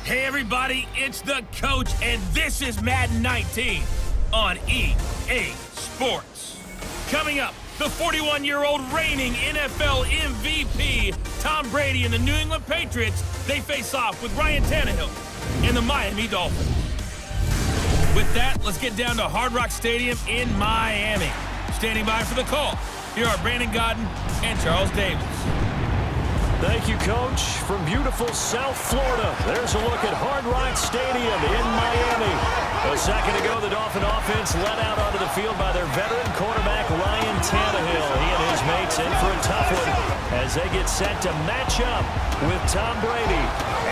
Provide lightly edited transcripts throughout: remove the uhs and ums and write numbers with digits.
Hey everybody, it's the coach, and this is Madden 19 on EA Sports. Coming up, the 41-year-old reigning NFL MVP, Tom Brady and the New England Patriots, they face off with Ryan Tannehill and the Miami Dolphins. With that, let's get down to Hard Rock Stadium in Miami. Standing by for the call, here are Brandon Godden and Charles Davis. Thank you, Coach. From beautiful South Florida, there's a look at Hard Rock Stadium in Miami. A second ago, the Dolphin offense led out onto the field by their veteran quarterback, Ryan Tannehill. He and his mates in for a tough one as they get set to match up with Tom Brady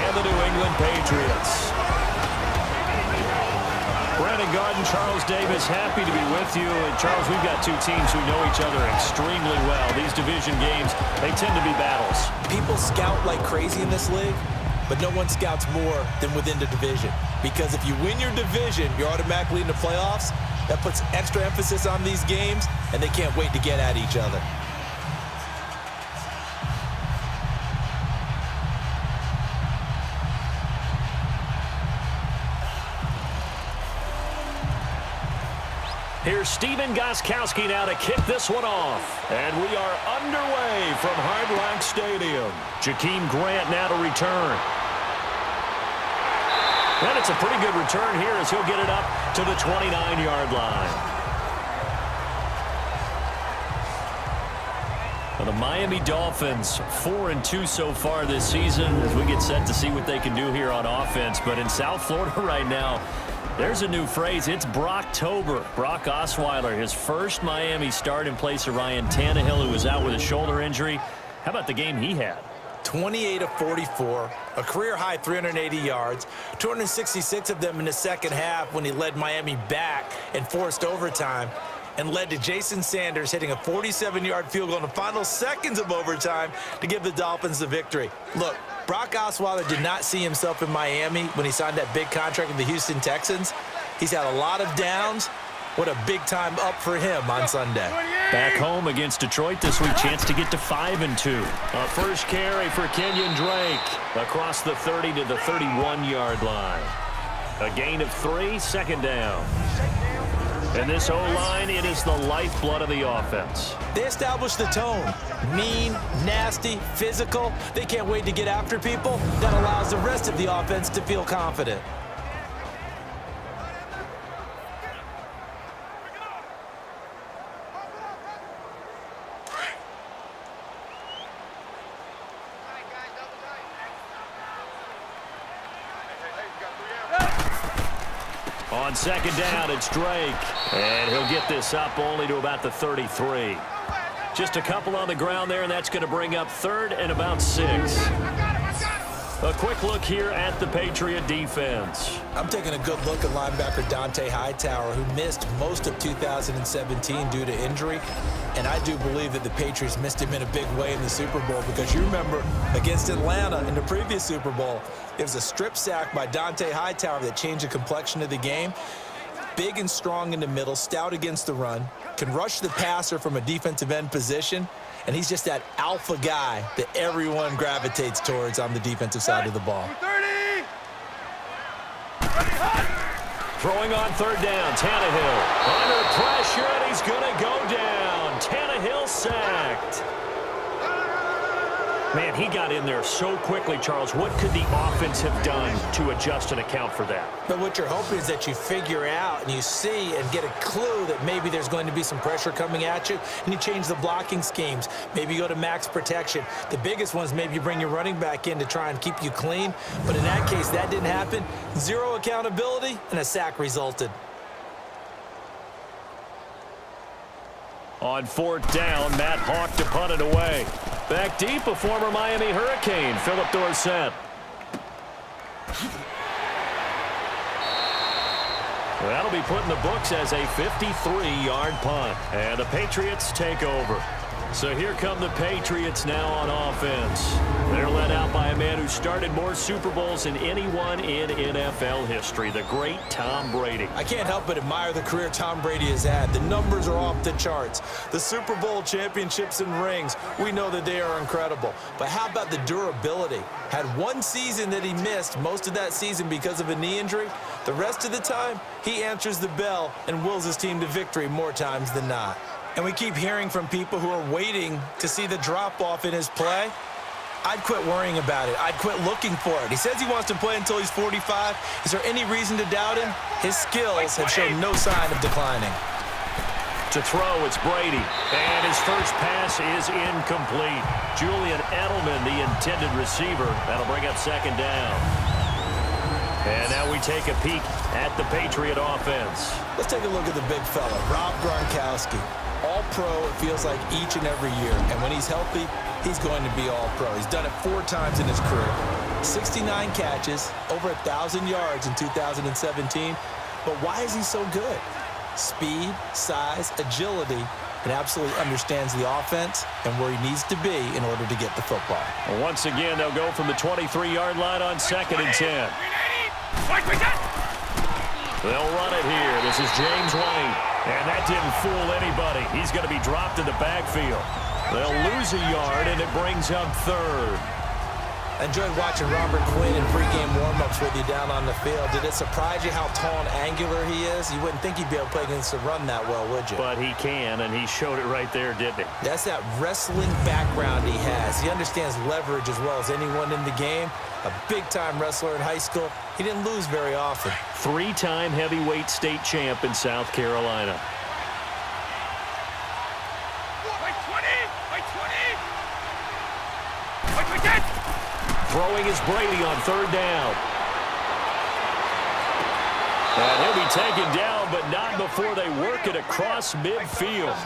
and the New England Patriots. Brandon Garden, Charles Davis, happy to be with you. And Charles, we've got two teams who know each other extremely well. These division games, they tend to be battles. People scout like crazy in this league, but no one scouts more than within the division. Because if you win your division, you're automatically in the playoffs. That puts extra emphasis on these games, and they can't wait to get at each other. Here's Steven Gostkowski now to kick this one off. And we are underway from Hard Rock Stadium. Jakeem Grant now to return. And it's a pretty good return here as he'll get it up to the 29-yard line. Well, the Miami Dolphins, 4-2 so far this season as we get set to see what they can do here on offense. But in South Florida right now, there's a new phrase. It's Brocktober. Brock Osweiler, his first Miami start in place of Ryan Tannehill, who was out with a shoulder injury. How about the game he had? 28 of 44, a career-high 380 yards, 266 of them in the second half when he led Miami back and forced overtime, and led to Jason Sanders hitting a 47-yard field goal in the final seconds of overtime to give the Dolphins the victory. Look, Brock Osweiler did not see himself in Miami when he signed that big contract with the Houston Texans. He's had a lot of downs. What a big time up for him on Sunday. Back home against Detroit this week, chance to get to 5-2. A first carry for Kenyon Drake across the 30 to the 31-yard line. A gain of 3, second down. And this O-line, it is the lifeblood of the offense. They establish the tone. Mean, nasty, physical. They can't wait to get after people. That allows the rest of the offense to feel confident. On second down, it's Drake. And he'll get this up only to about the 33. Just a couple on the ground there, and that's going to bring up third and about 6. A quick look here at the Patriot defense. I'm taking a good look at linebacker Dante Hightower, who missed most of 2017 due to injury. And I do believe that the Patriots missed him in a big way in the Super Bowl, because you remember against Atlanta in the previous Super Bowl, it was a strip sack by Dante Hightower that changed the complexion of the game. Big and strong in the middle, stout against the run, can rush the passer from a defensive end position, and he's just that alpha guy that everyone gravitates towards on the defensive side of the ball. Throwing on third down, Tannehill under pressure, and he's going to go down. Tannehill sacked. Man, he got in there so quickly, Charles. What could the offense have done to adjust and account for that? But what you're hoping is that you figure out and you see and get a clue that maybe there's going to be some pressure coming at you, and you change the blocking schemes. Maybe you go to max protection. The biggest one is maybe you bring your running back in to try and keep you clean. But in that case, that didn't happen. Zero accountability, and a sack resulted. On fourth down, Matt Hawk to punt it away. Back deep, a former Miami Hurricane, Philip Dorsett. That'll be put in the books as a 53-yard punt. And the Patriots take over. So here come the Patriots now on offense. They're led out by a man man who started more Super Bowls than anyone in NFL history, the great Tom Brady. I can't help but admire the career Tom Brady has had. The numbers are off the charts. The Super Bowl championships and rings, we know that they are incredible. But how about the durability? Had one season that he missed, most of that season because of a knee injury. The rest of the time, he answers the bell and wills his team to victory more times than not. And we keep hearing from people who are waiting to see the drop-off in his play. I'd quit worrying about it. I'd quit looking for it. He says he wants to play until he's 45. Is there any reason to doubt him? His skills have shown no sign of declining. To throw, it's Brady. And his first pass is incomplete. Julian Edelman, the intended receiver. That'll bring up second down. And now we take a peek at the Patriot offense. Let's take a look at the big fella, Rob Gronkowski. All-pro, it feels like, each and every year. And when he's healthy, he's going to be all-pro. He's done it 4 times in his career. 69 catches, over 1,000 yards in 2017. But why is he so good? Speed, size, agility, and absolutely understands the offense and where he needs to be in order to get the football. Well, once again, they'll go from the 23-yard line on 2nd and 10. They'll run it here. This is James Wayne. And that didn't fool anybody. He's going to be dropped in the backfield. They'll lose a yard, and it brings up 3rd. I enjoyed watching Robert Quinn in pregame warm-ups with you down on the field. Did it surprise you how tall and angular he is? You wouldn't think he'd be able to play against the run that well, would you? But he can, and he showed it right there, didn't he? That's that wrestling background he has. He understands leverage as well as anyone in the game. A big-time wrestler in high school. He didn't lose very often. 3-time heavyweight state champ in South Carolina. Throwing is Brady on 3rd down. And he'll be taken down, but not before they work it across midfield.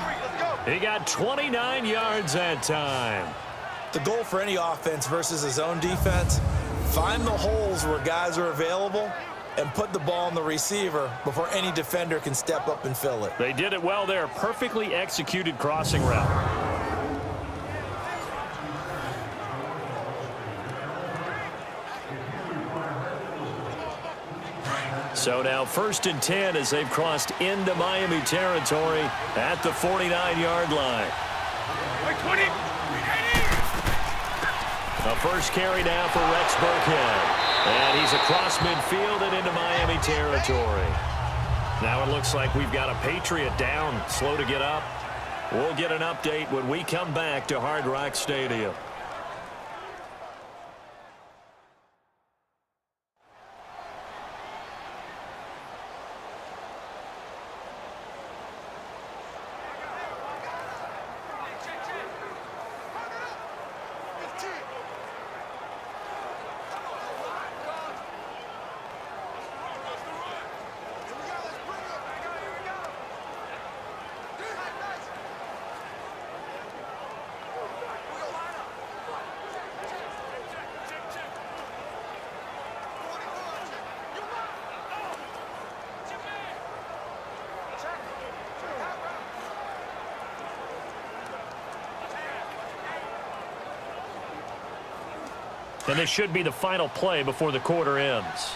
He got 29 yards that time. The goal for any offense versus a zone defense, find the holes where guys are available and put the ball on the receiver before any defender can step up and fill it. They did it well there. Perfectly executed crossing route. So now 1st and 10 as they've crossed into Miami territory at the 49-yard line. The first carry now for Rex Burkhead. And he's across midfield and into Miami territory. Now it looks like we've got a Patriot down, slow to get up. We'll get an update when we come back to Hard Rock Stadium. And this should be the final play before the quarter ends.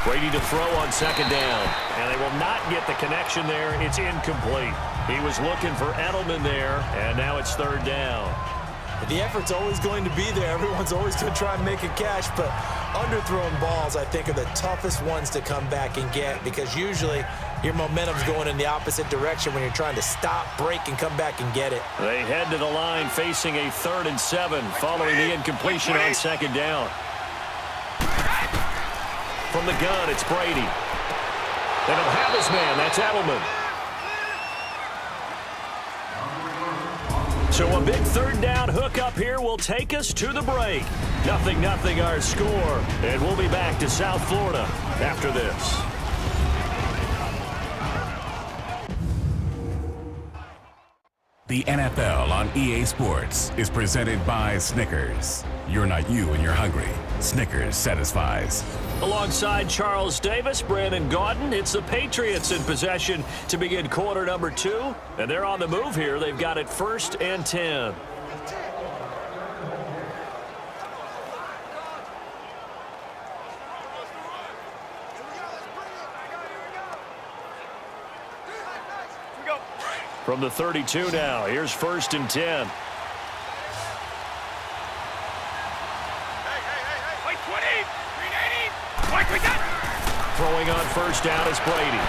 Brady to throw on 2nd down. And they will not get the connection there. It's incomplete. He was looking for Edelman there, and now it's 3rd down. The effort's always going to be there. Everyone's always going to try and make a catch, but underthrown balls, I think, are the toughest ones to come back and get because usually your momentum's going in the opposite direction when you're trying to stop, break, and come back and get it. They head to the line facing a 3rd and 7 following the incompletion on 2nd down. From the gun, it's Brady. They don't have his man. That's Edelman. So a big 3rd down hookup here will take us to the break. 0-0 our score. And we'll be back to South Florida after this. The NFL on EA Sports is presented by Snickers. You're not you when you're hungry. Snickers satisfies. Alongside Charles Davis, Brandon Gaudin, it's the Patriots in possession to begin quarter number 2. And they're on the move here. They've got it 1st and 10. From the 32 now, here's 1st and 10. Throwing on 1st down is Brady.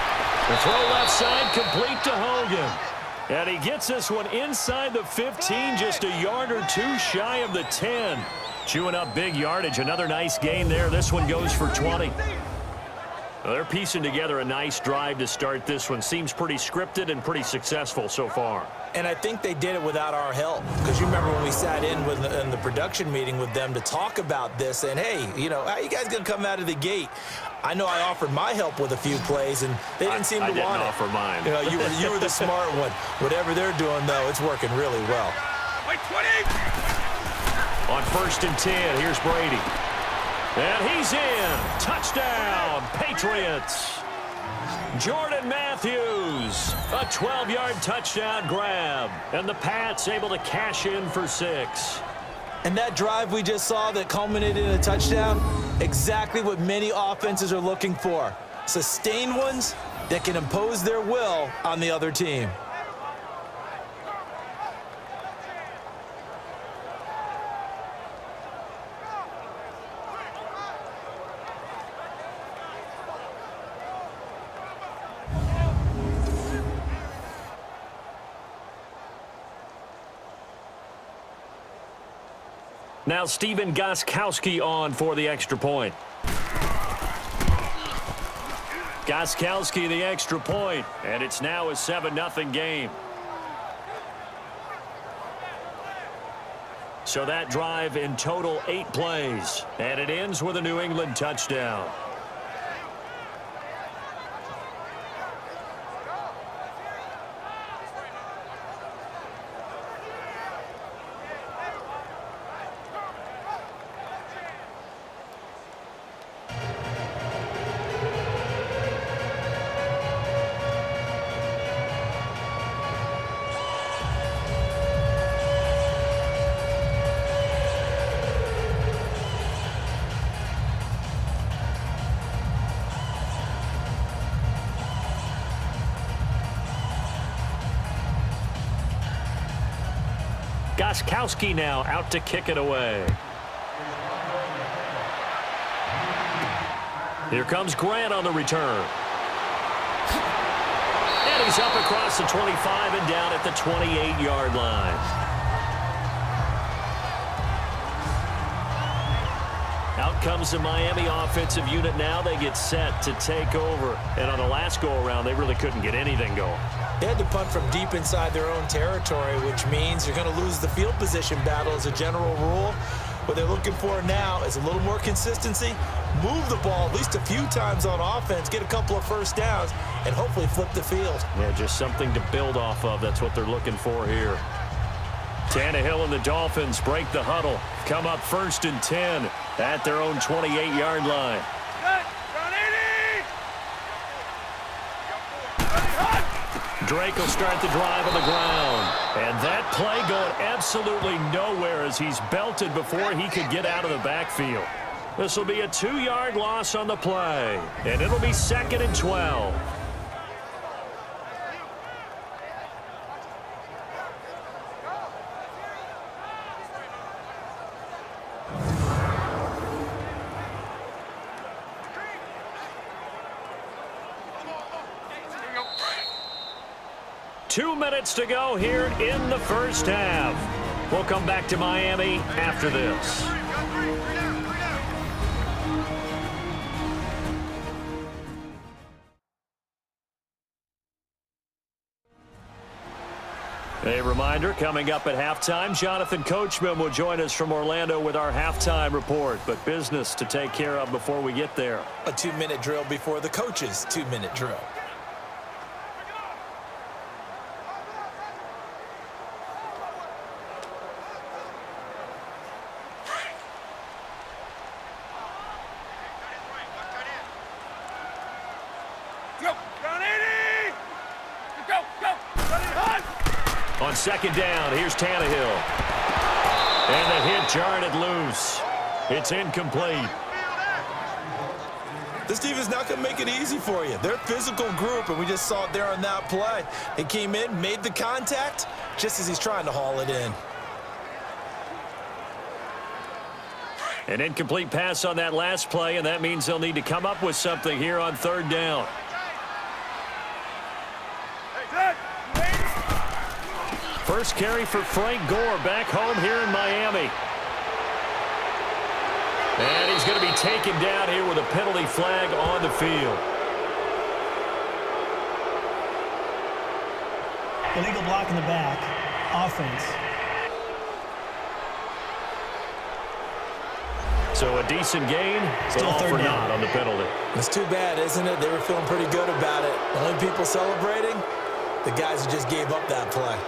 The throw left side complete to Hogan. And he gets this one inside the 15, just a yard or 2 shy of the 10. Chewing up big yardage. Another nice gain there. This one goes for 20. Well, they're piecing together a nice drive to start this one. Seems pretty scripted and pretty successful so far. And I think they did it without our help. Because you remember when we sat in the production meeting with them to talk about this, and hey, you know, how you guys going to come out of the gate? I know I offered my help with a few plays, and they didn't seem to want it. I didn't offer mine. You know, you were the smart one. Whatever they're doing, though, it's working really well. On 1st and 10, here's Brady. And he's in. Touchdown, Patriots. Jordan Matthews, a 12-yard touchdown grab. And the Pats able to cash in for 6. And that drive we just saw that culminated in a touchdown, exactly what many offenses are looking for. Sustained ones that can impose their will on the other team. Now Steven Gostkowski on for the extra point. Gostkowski the extra point, and it's now a 7-0 game. So that drive in total 8 plays, and it ends with a New England touchdown. Gostkowski now out to kick it away. Here comes Grant on the return. And he's up across the 25 and down at the 28-yard line. Out comes the Miami offensive unit now. They get set to take over. And on the last go-around, they really couldn't get anything going. They had to punt from deep inside their own territory, which means you're going to lose the field position battle as a general rule. What they're looking for now is a little more consistency, move the ball at least a few times on offense, get a couple of first downs, and hopefully flip the field. Yeah, just something to build off of. That's what they're looking for here. Tannehill and the Dolphins break the huddle. Come up 1st and 10 at their own 28-yard line. Drake will start the drive on the ground. And that play going absolutely nowhere as he's belted before he could get out of the backfield. This will be a 2-yard loss on the play. And it'll be 2nd and 12. Two minutes to go here in the first half. We'll come back to Miami after this. A reminder, coming up at halftime, Jonathan Coachman will join us from Orlando with our halftime report, but business to take care of before we get there. A 2-minute drill before the coach's 2-minute drill. On second down, here's Tannehill. And the hit jarred it loose. It's incomplete. This team is not going to make it easy for you. They're a physical group, and we just saw it there on that play. He came in, made the contact, just as he's trying to haul it in. An incomplete pass on that last play, and that means they'll need to come up with something here on third down. First carry for Frank Gore back home here in Miami. And he's going to be taken down here with a penalty flag on the field. Illegal block in the back. Offense. So a decent gain, but all for naught on the penalty. It's too bad, isn't it? They were feeling pretty good about it. The only people celebrating, the guys who just gave up that play.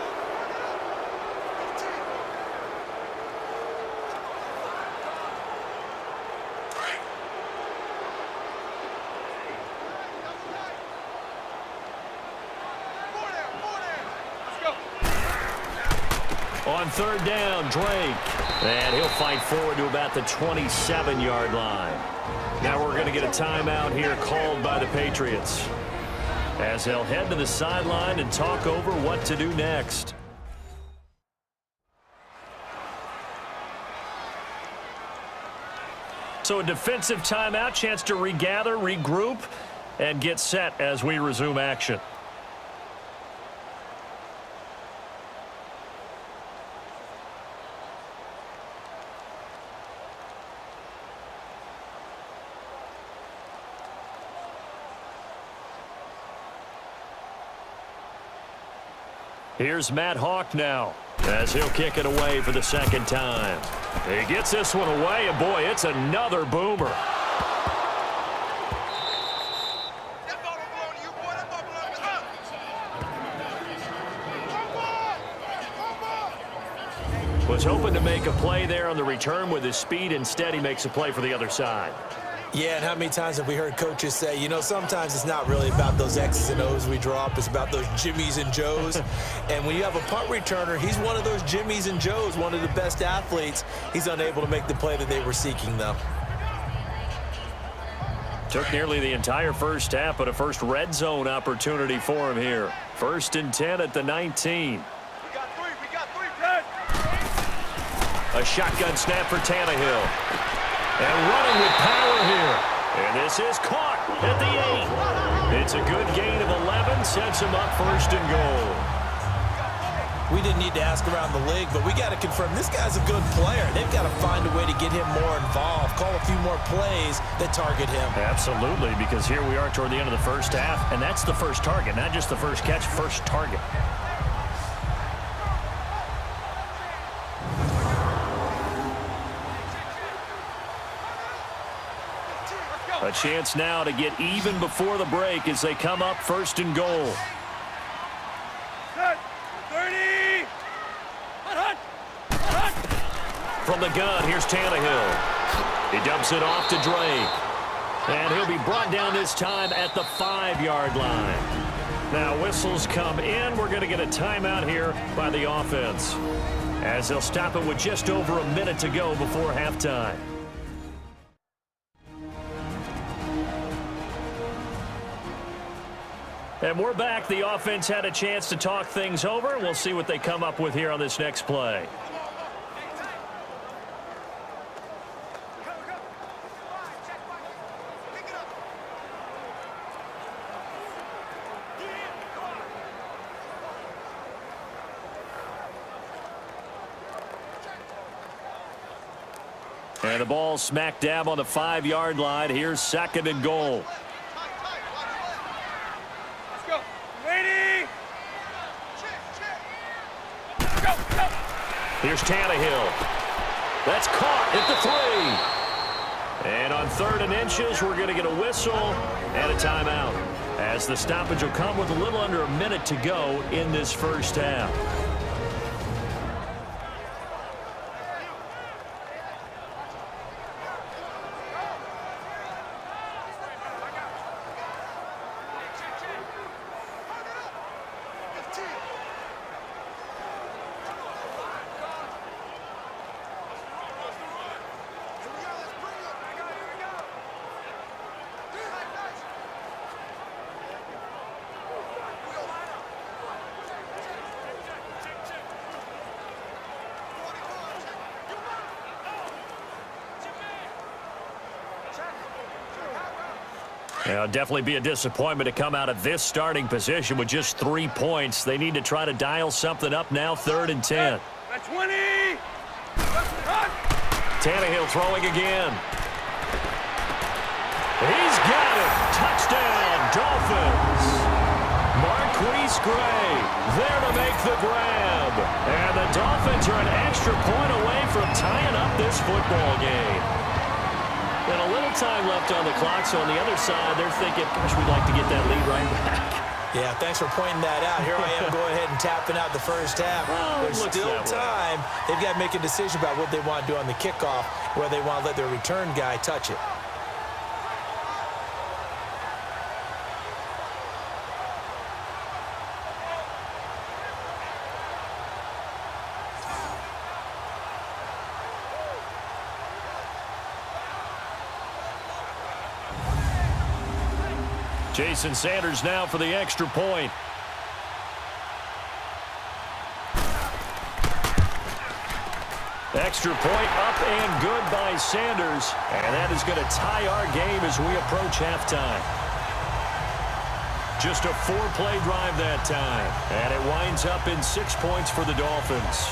On third down, Drake. And he'll fight forward to about the 27-yard line. Now we're going to get a timeout here called by the Patriots, as they'll head to the sideline and talk over what to do next. So a defensive timeout, chance to regather, regroup, and get set as we resume action. Here's Matt Hawk now, as he'll kick it away for the second time. He gets this one away, and boy, it's another boomer. Was hoping to make a play there on the return with his speed. Instead, he makes a play for the other side. Yeah, and how many times have we heard coaches say, you know, sometimes it's not really about those X's and O's we drop. It's about those Jimmies and Joes. And when you have a punt returner, he's one of those Jimmies and Joes, one of the best athletes. He's unable to make the play that they were seeking, though. Took nearly the entire first half, but a first red zone opportunity for him here. 1st and 10 at the 19. We got three, 10. A shotgun snap for Tannehill. And running with power here. And this is caught at the 8. It's a good gain of 11, sets him up 1st and goal. We didn't need to ask around the league, but we got to confirm this guy's a good player. They've got to find a way to get him more involved, call a few more plays that target him. Absolutely, because here we are toward the end of the first half, and that's the first target, not just the first catch, first target. A chance now to get even before the break as they come up 1st and goal. 30. From the gun, here's Tannehill. He dumps it off to Drake. And he'll be brought down this time at the 5-yard line. Now whistles come in. We're going to get a timeout here by the offense, as they'll stop it with just over a minute to go before halftime. And we're back. The offense had a chance to talk things over. We'll see what they come up with here on this next play. And the ball smack dab on the 5-yard line. Here's 2nd and goal. Here's Tannehill. That's caught at the 3. And on 3rd and inches, we're going to get a whistle and a timeout, as the stoppage will come with a little under a minute to go in this first half. Yeah, definitely be a disappointment to come out of this starting position with just 3 points. They need to try to dial something up now, 3rd and 10. At 20. Tannehill throwing again. He's got it. Touchdown, Dolphins. Marquise Gray there to make the grab. And the Dolphins are an extra point away from tying up this football game. And a little time left on the clock, so on the other side, they're thinking, gosh, we'd like to get that lead right back. Yeah, thanks for pointing that out. Here I am going ahead and tapping out the first half. There's still time. They've got to make a decision about what they want to do on the kickoff, where they want to let their return guy touch it. Jason Sanders now for the extra point. Extra point up and good by Sanders. And that is going to tie our game as we approach halftime. Just a 4-play drive that time. And it winds up in 6 points for the Dolphins.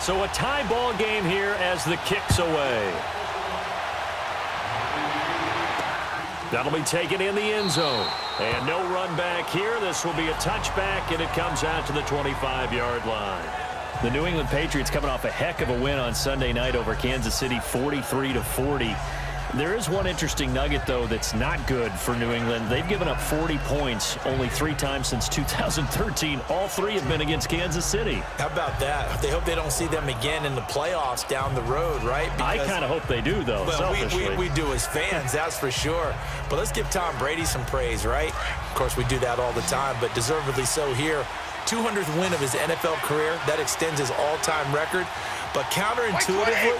So a tie ball game here as the kick's away. That'll be taken in the end zone. And no run back here. This will be a touchback, and it comes out to the 25-yard line. The New England Patriots coming off a heck of a win on Sunday night over Kansas City, 43-40. There is one interesting nugget, though, that's not good for New England. They've given up 40 points only 3 times since 2013. All 3 have been against Kansas City. How about that? They hope they don't see them again in the playoffs down the road, right? Because, I kind of hope they do, though, well, selfishly. we do as fans, that's for sure. But let's give Tom Brady some praise, right? Of course, we do that all the time, but deservedly so here. 200th win of his NFL career. That extends his all-time record. But counterintuitively,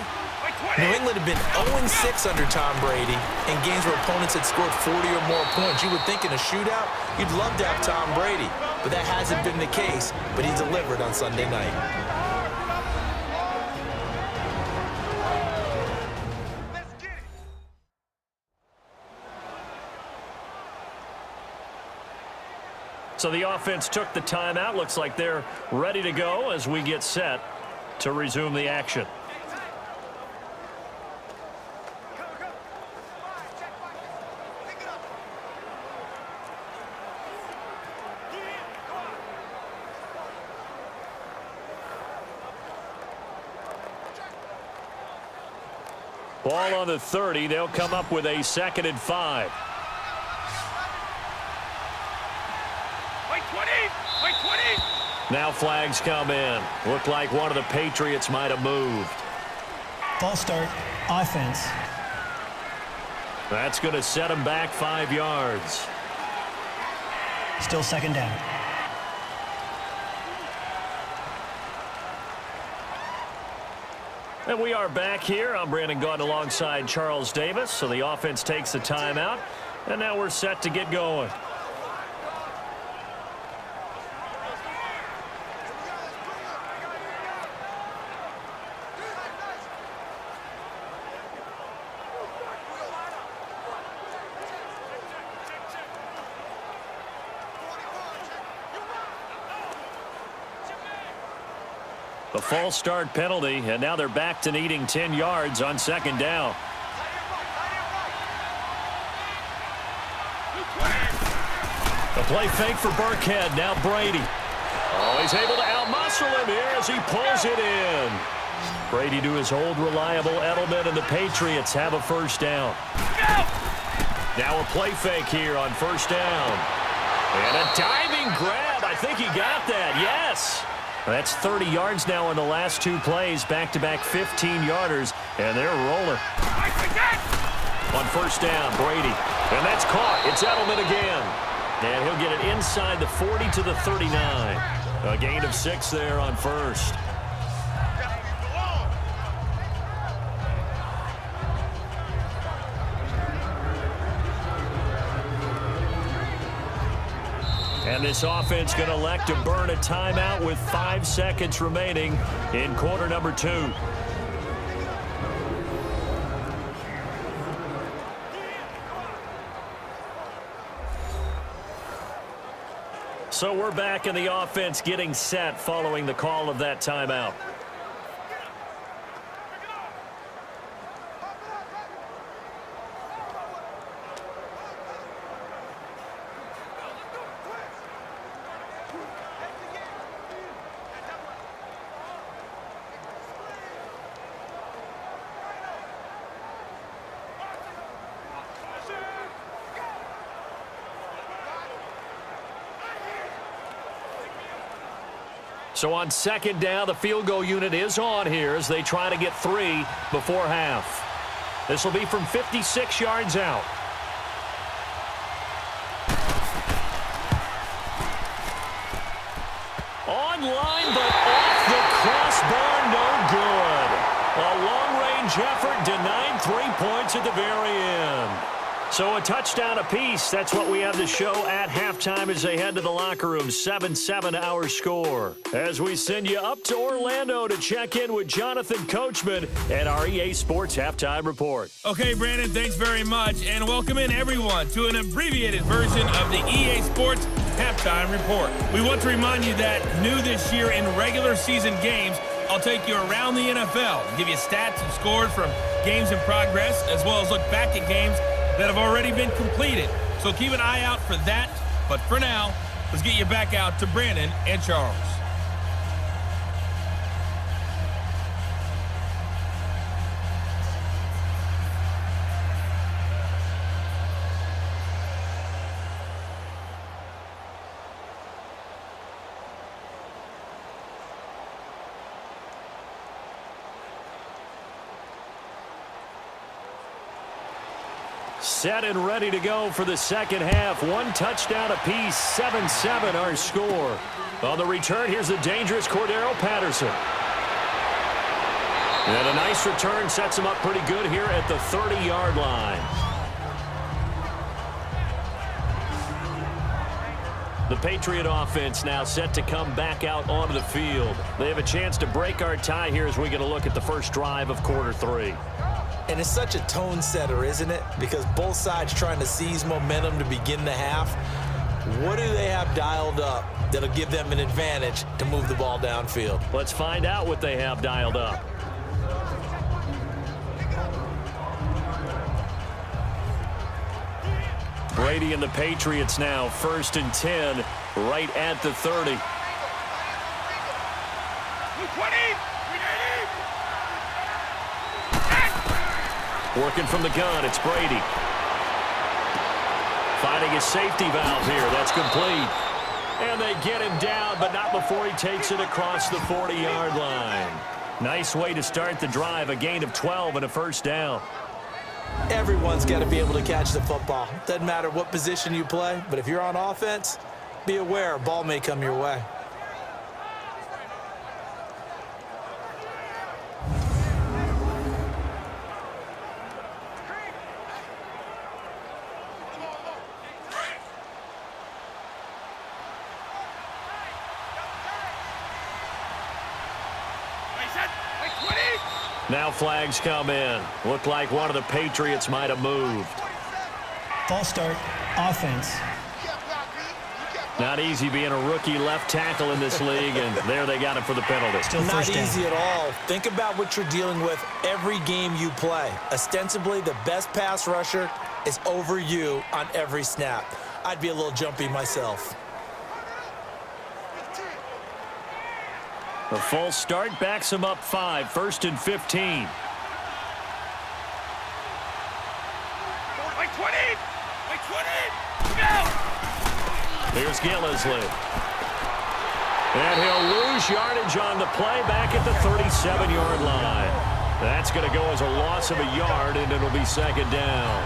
New England had been 0-6 under Tom Brady in games where opponents had scored 40 or more points. You would think in a shootout, you'd love to have Tom Brady, but that hasn't been the case. But he delivered on Sunday night. So the offense took the timeout. Looks like they're ready to go as we get set to resume the action. Ball on the 30. They'll come up with a 2nd and 5. Now flags come in. Looked like one of the Patriots might have moved. False start, offense. That's going to set them back 5 yards. Still 2nd down. And we are back here. I'm Brandon Gaudin alongside Charles Davis. So the offense takes a timeout. And now we're set to get going. A false start penalty, and now they're back to needing 10 yards on 2nd down. A play fake for Burkhead. Now Brady. Oh, he's able to outmuscle him here as he pulls it in. Brady to his old reliable Edelman, and the Patriots have a 1st down. Now a play fake here on 1st down. And a diving grab. I think he got that. Yes. That's 30 yards now in the last two plays. Back-to-back 15-yarders. And they're rolling. On first down, Brady. And that's caught. It's Edelman again. And he'll get it inside the 40 to the 39. A gain of 6 there on first. And this offense going to elect to burn a timeout with 5 seconds remaining in quarter number 2. So we're back in the offense getting set following the call of that timeout. So on second down, the field goal unit is on here as they try to get 3 before half. This will be from 56 yards out. Online, but off the crossbar, no good. A long-range effort denied 3 points at the very end. So a touchdown apiece. That's what we have to show at halftime as they head to the locker room. 7-7 our score. As we send you up to Orlando to check in with Jonathan Coachman and our EA Sports Halftime Report. Okay, Brandon, thanks very much. And welcome in, everyone, to an abbreviated version of the EA Sports Halftime Report. We want to remind you that new this year in regular season games, I'll take you around the NFL and give you stats and scores from games in progress, as well as look back at games that have already been completed. So keep an eye out for that. But for now, let's get you back out to Brandon and Charles. Set and ready to go for the second half. 1 touchdown apiece, 7-7 our score. On the return, here's the dangerous Cordero Patterson. And a nice return sets him up pretty good here at the 30-yard line. The Patriot offense now set to come back out onto the field. They have a chance to break our tie here as we get a look at the first drive of quarter 3. And it's such a tone setter, isn't it? Because both sides trying to seize momentum to begin the half. What do they have dialed up that'll give them an advantage to move the ball downfield? Let's find out what they have dialed up. Brady and the Patriots now 1st and 10 right at the 30. 20! Working from the gun, it's Brady. Finding his safety valve here. That's complete. And they get him down, but not before he takes it across the 40-yard line. Nice way to start the drive. A gain of 12 and a first down. Everyone's got to be able to catch the football. Doesn't matter what position you play, but if you're on offense, be aware a ball may come your way. Now flags come in. Looked like one of the Patriots might have moved. False start, offense. Not easy being a rookie left tackle in this league, and there they got him for the penalty. Still Not first down. easy at all. Think about what you're dealing with every game you play. Ostensibly, the best pass rusher is over you on every snap. I'd be a little jumpy myself. The false start backs him up 5, 1st and 15. Here's Gillisley. And he'll lose yardage on the play back at the 37-yard line. That's going to go as a loss of a yard, and it'll be second down.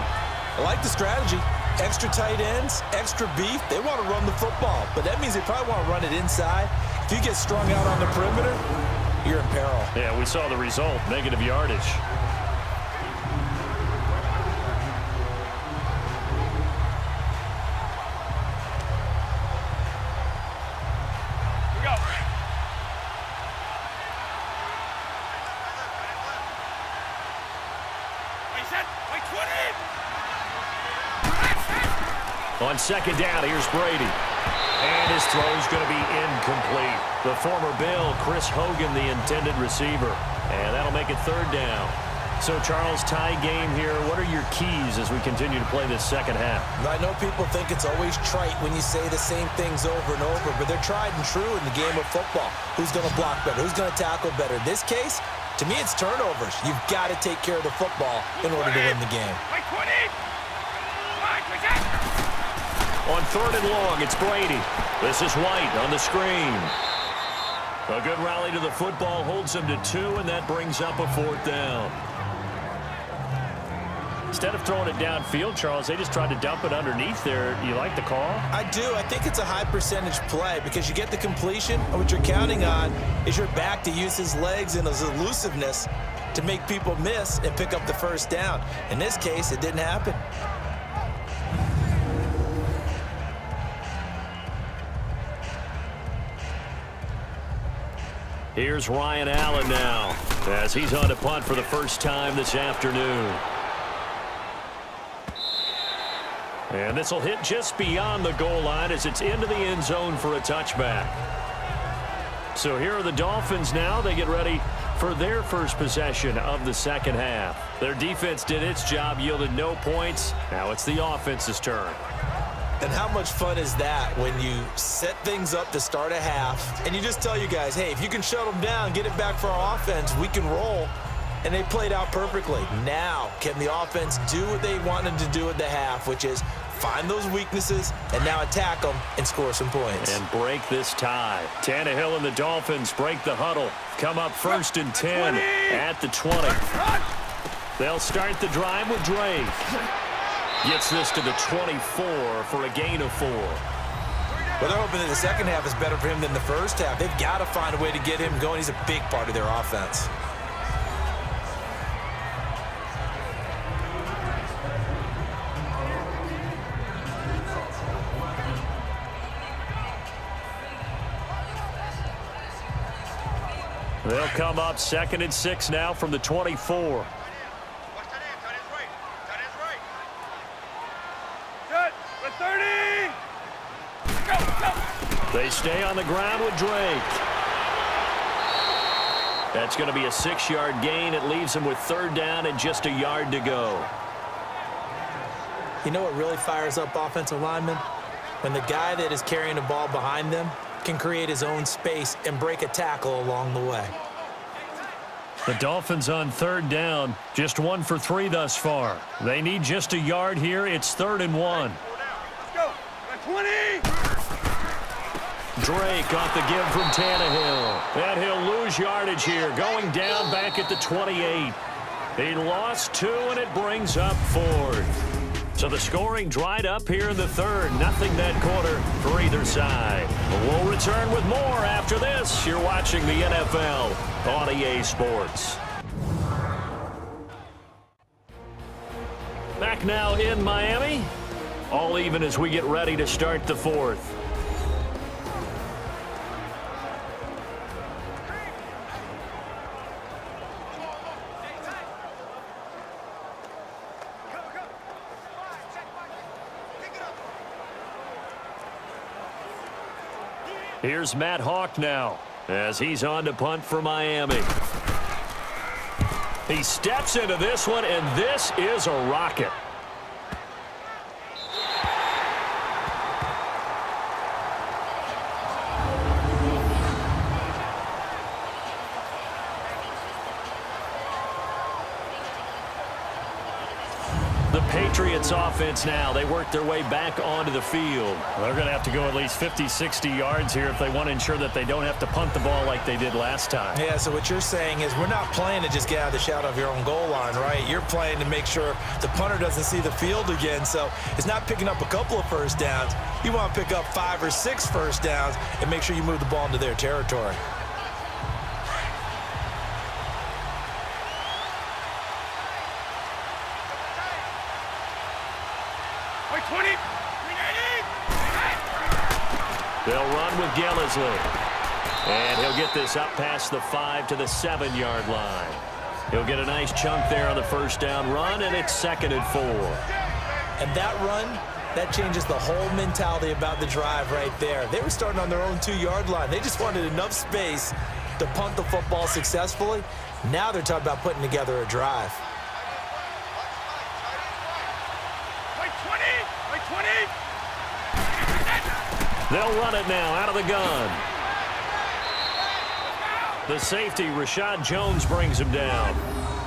I like the strategy. Extra tight ends, extra beef. They want to run the football, but that means they probably want to run it inside. If you get strung out on the perimeter, you're in peril. Yeah, we saw the result, negative yardage. On second down, here's Brady. And his throw's going to be incomplete. The former Bill, Chris Hogan, the intended receiver. And that'll make it third down. So, Charles, tie game here. What are your keys as we continue to play this second half? I know people think it's always trite when you say the same things over and over, but they're tried and true in the game of football. Who's going to block better? Who's going to tackle better? In this case, to me, it's turnovers. You've got to take care of the football in order to win the game. On third and long, it's Brady. This is White on the screen. A good rally to the football holds him to 2, and that brings up a fourth down. Instead of throwing it downfield, Charles, they just tried to dump it underneath there. You like the call? I do. I think it's a high percentage play because you get the completion, and what you're counting on is your back to use his legs and his elusiveness to make people miss and pick up the first down. In this case, it didn't happen. Here's Ryan Allen now as he's on to punt for the first time this afternoon. And this will hit just beyond the goal line as it's into the end zone for a touchback. So here are the Dolphins now. They get ready for their first possession of the second half. Their defense did its job, yielded no points. Now it's the offense's turn. And how much fun is that when you set things up to start a half and you just tell you guys, hey, if you can shut them down, get it back for our offense, we can roll. And they played out perfectly. Now, can the offense do what they wanted to do at the half, which is find those weaknesses and now attack them and score some points. And break this tie. Tannehill and the Dolphins break the huddle. Come up first and 10 at the 20. They'll start the drive with Drake. Gets this to the 24 for a gain of 4. Well, they're hoping that the second half is better for him than the first half. They've got to find a way to get him going. He's a big part of their offense. They'll come up second and 6 now from the 24. They stay on the ground with Drake. That's going to be a 6-yard gain. It leaves him with third down and just a yard to go. You know what really fires up offensive linemen? When the guy that is carrying the ball behind them can create his own space and break a tackle along the way. The Dolphins on third down, just 1 for 3 thus far. They need just a yard here. It's 3rd and 1. Let's go. 20. Drake off the give from Tannehill. And he'll lose yardage here, going down back at the 28. He lost 2, and it brings up 4th. So the scoring dried up here in the third. Nothing that quarter for either side. We'll return with more after this. You're watching the NFL on EA Sports. Back now in Miami. All even as we get ready to start the 4th. Here's Matt Hawk now as he's on to punt for Miami. He steps into this one, and this is a rocket. The Patriots offense now. They work their way back onto the field. They're going to have to go at least 50, 60 yards here if they want to ensure that they don't have to punt the ball like they did last time. Yeah, so what you're saying is we're not playing to just get out of the shadow of your own goal line, right? You're playing to make sure the punter doesn't see the field again. So it's not picking up a couple of first downs. You want to pick up 5 or 6 first downs and make sure you move the ball into their territory. They'll run with Gillisley. And he'll get this up past the 5 to the 7-yard line. He'll get a nice chunk there on the first down run, and it's 2nd and 4. And that run, that changes the whole mentality about the drive right there. They were starting on their own 2-yard line. They just wanted enough space to punt the football successfully. Now they're talking about putting together a drive. They'll run it now out of the gun. The safety, Rashad Jones, brings him down.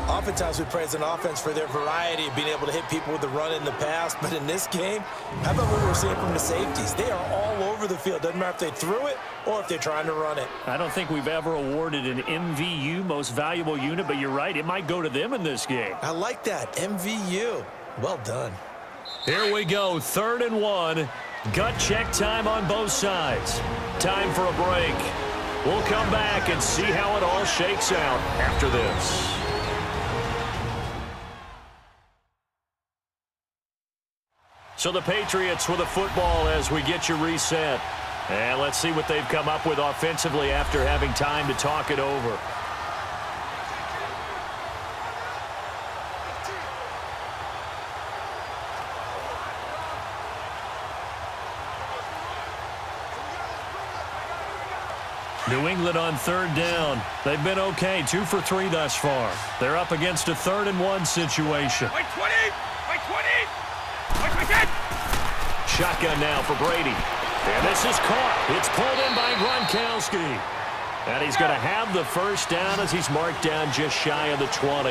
Oftentimes we praise an offense for their variety of being able to hit people with the run in the past. But in this game, how about what we're seeing from the safeties? They are all over the field. Doesn't matter if they threw it or if they're trying to run it. I don't think we've ever awarded an MVU, most valuable unit, but you're right. It might go to them in this game. I like that. MVU. Well done. Here we go. 3rd and 1. Gut check time on both sides. Time for a break. We'll come back and see how it all shakes out after this. So the Patriots with the football as we get you reset. And let's see what they've come up with offensively after having time to talk it over. New England on 3rd down. They've been okay, 2 for 3 thus far. They're up against a 3rd and 1 situation. Wait 20! Wait 20! Wait 10! Shotgun now for Brady. And this is caught. It's pulled in by Gronkowski. And he's going to have the first down as he's marked down just shy of the 20.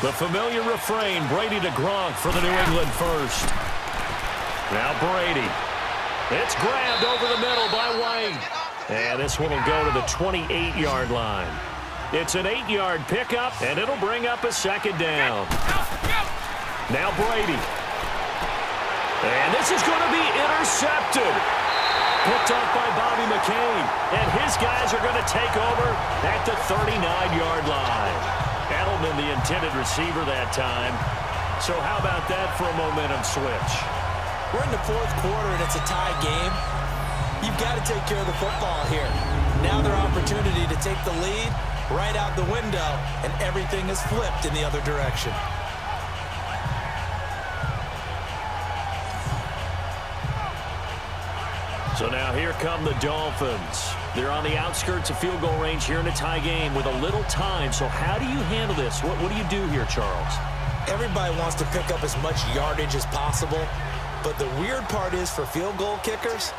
The familiar refrain, Brady to Gronk for the New England first. Now Brady. It's grabbed over the middle by White. And this one will go to the 28-yard line. It's an 8-yard pickup, and it'll bring up a 2nd down. Now Brady. And this is going to be intercepted. Picked off by Bobby McCain. And his guys are going to take over at the 39-yard line. Edelman, the intended receiver that time. So how about that for a momentum switch? We're in the 4th quarter, and it's a tie game. You've got to take care of the football here. Now their opportunity to take the lead right out the window, and everything is flipped in the other direction. So now here come the Dolphins. They're on the outskirts of field goal range here in a tie game with a little time. So how do you handle this? What do you do here, Charles? Everybody wants to pick up as much yardage as possible, but the weird part is for field goal kickers,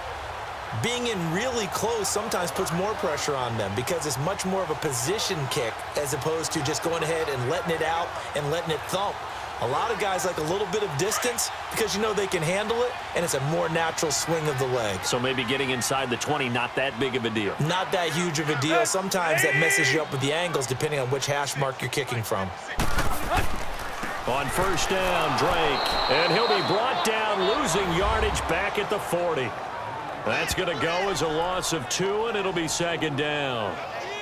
being in really close sometimes puts more pressure on them because it's much more of a position kick as opposed to just going ahead and letting it out and letting it thump. A lot of guys like a little bit of distance because you know they can handle it, and it's a more natural swing of the leg. So maybe getting inside the 20, not that big of a deal. Not that huge of a deal. Sometimes that messes you up with the angles depending on which hash mark you're kicking from. On first down, Drake. And he'll be brought down, losing yardage back at the 40. That's going to go as a loss of 2, and it'll be 2nd down.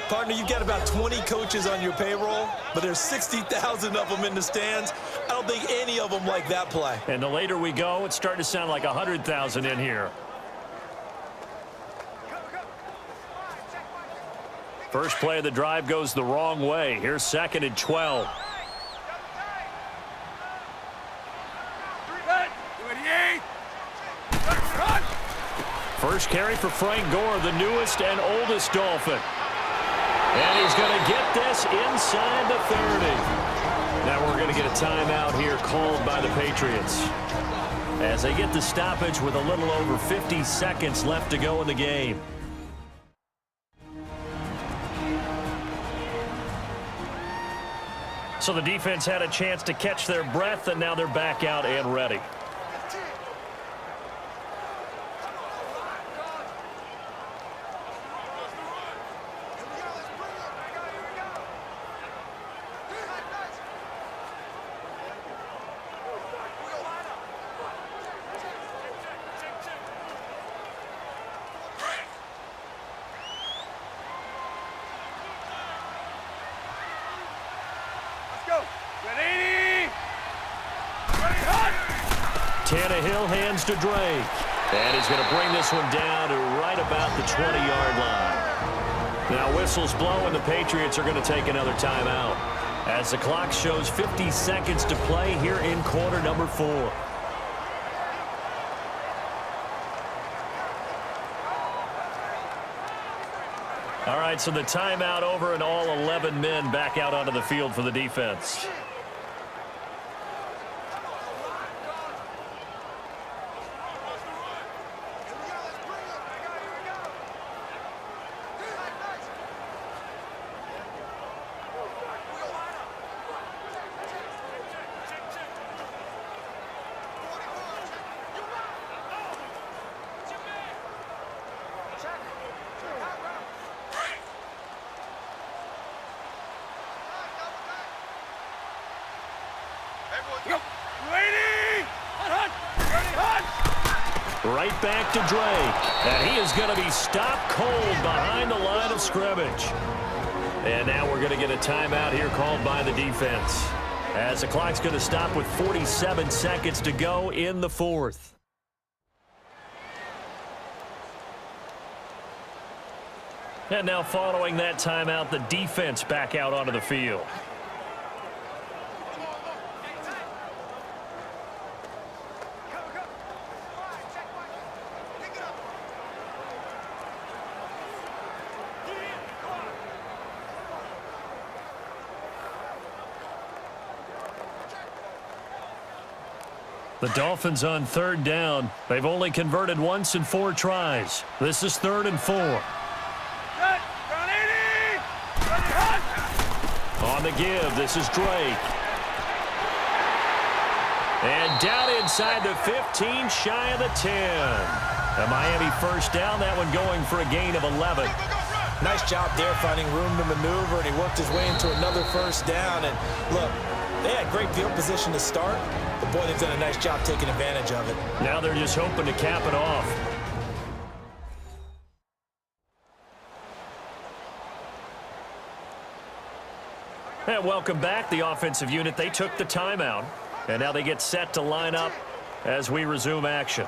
Partner, you've got about 20 coaches on your payroll, but there's 60,000 of them in the stands. I don't think any of them like that play. And the later we go, it's starting to sound like 100,000 in here. First play of the drive goes the wrong way. Here's 2nd and 12. First carry for Frank Gore, the newest and oldest Dolphin. And he's going to get this inside the 30. Now we're going to get a timeout here called by the Patriots as they get the stoppage with a little over 50 seconds left to go in the game. So the defense had a chance to catch their breath, and now they're back out and ready. Tannehill hands to Drake. And he's going to bring this one down to right about the 20-yard line. Now whistles blow, and the Patriots are going to take another timeout as the clock shows 50 seconds to play here in quarter number 4. All right, so the timeout over, and all 11 men back out onto the field for the defense. Right back to Drake. And he is going to be stopped cold behind the line of scrimmage. And now we're going to get a timeout here called by the defense, as the clock's going to stop with 47 seconds to go in the 4th. And now following that timeout, the defense back out onto the field. The Dolphins on 3rd down. They've only converted once in 4 tries. This is 3rd and 4. On the give, this is Drake. And down inside the 15, shy of the 10. A Miami first down, that one going for a gain of 11. Nice job there finding room to maneuver, and he worked his way into another first down. And look, they had great field position to start, but boy, they've done a nice job taking advantage of it. Now they're just hoping to cap it off. And welcome back, the offensive unit. They took the timeout, and now they get set to line up as we resume action.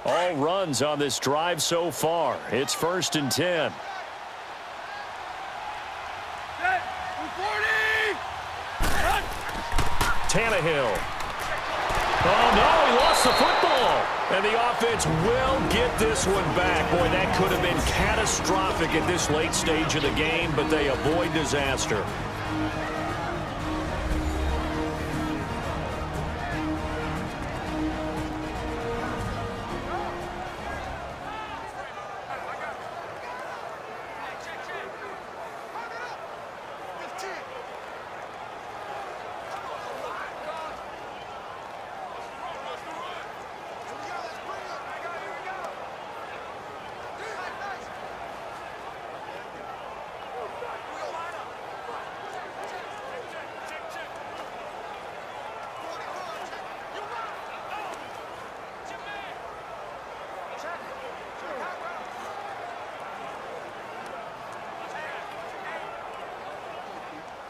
All runs on this drive so far. It's 1st and 10. Tannehill. Oh, no, he lost the football. And the offense will get this one back. Boy, that could have been catastrophic at this late stage of the game, but they avoid disaster.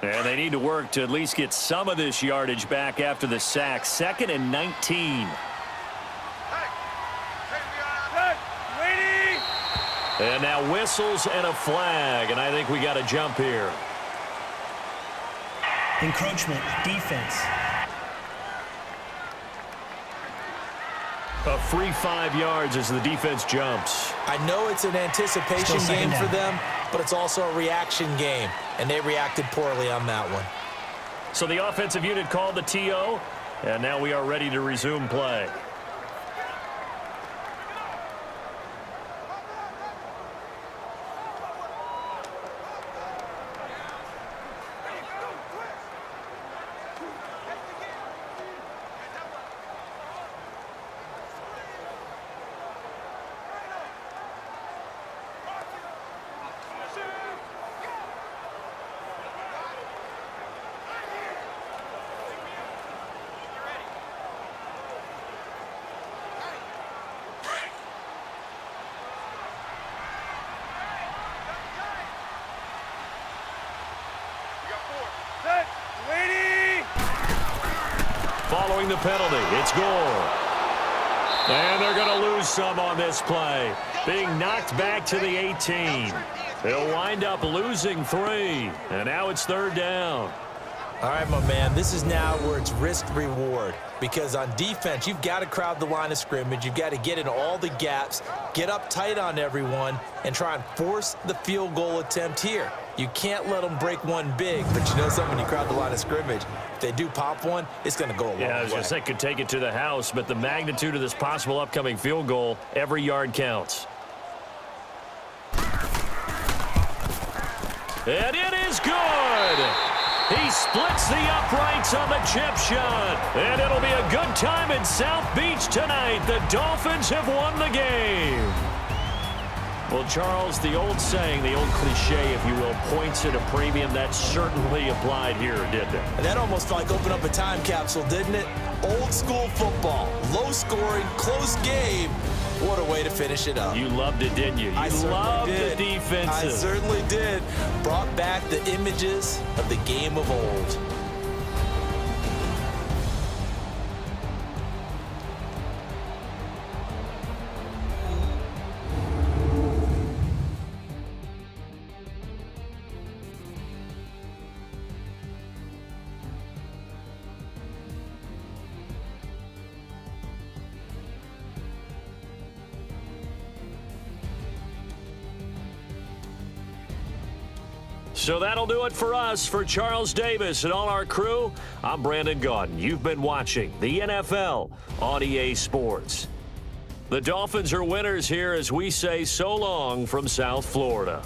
And they need to work to at least get some of this yardage back after the sack. 2nd and 19. And now whistles and a flag, and I think we got a jump here. Encroachment, defense. A free 5 yards as the defense jumps. I know it's an anticipation game for them, but it's also a reaction game. and they reacted poorly on that one. So the offensive unit called the TO, and now we are ready to resume play. Following the penalty, it's Gore. And they're going to lose some on this play. Being knocked back to the 18. They'll wind up losing 3. And now it's 3rd down. All right, my man, this is now where it's risk-reward. Because on defense, you've got to crowd the line of scrimmage. You've got to get in all the gaps, get up tight on everyone, and try and force the field goal attempt here. You can't let them break one big, but you know something, when you crowd the line of scrimmage, if they do pop one, it's going to go a long way. Yeah, I was going to say, could take it to the house, but the magnitude of this possible upcoming field goal, every yard counts. And it is good! He splits the uprights on the chip shot. And it'll be a good time in South Beach tonight. The Dolphins have won the game. Well, Charles, the old saying, the old cliche, if you will, points at a premium, that certainly applied here, didn't it? And that almost felt like opened up a time capsule, didn't it? Old school football, low scoring, close game. What a way to finish it up. You loved it, didn't you? You loved the defenses. I certainly did. Brought back the images of the game of old. So that'll do it for us. For Charles Davis and all our crew, I'm Brandon Gaudin. You've been watching the NFL on EA Sports. The Dolphins are winners here as we say so long from South Florida.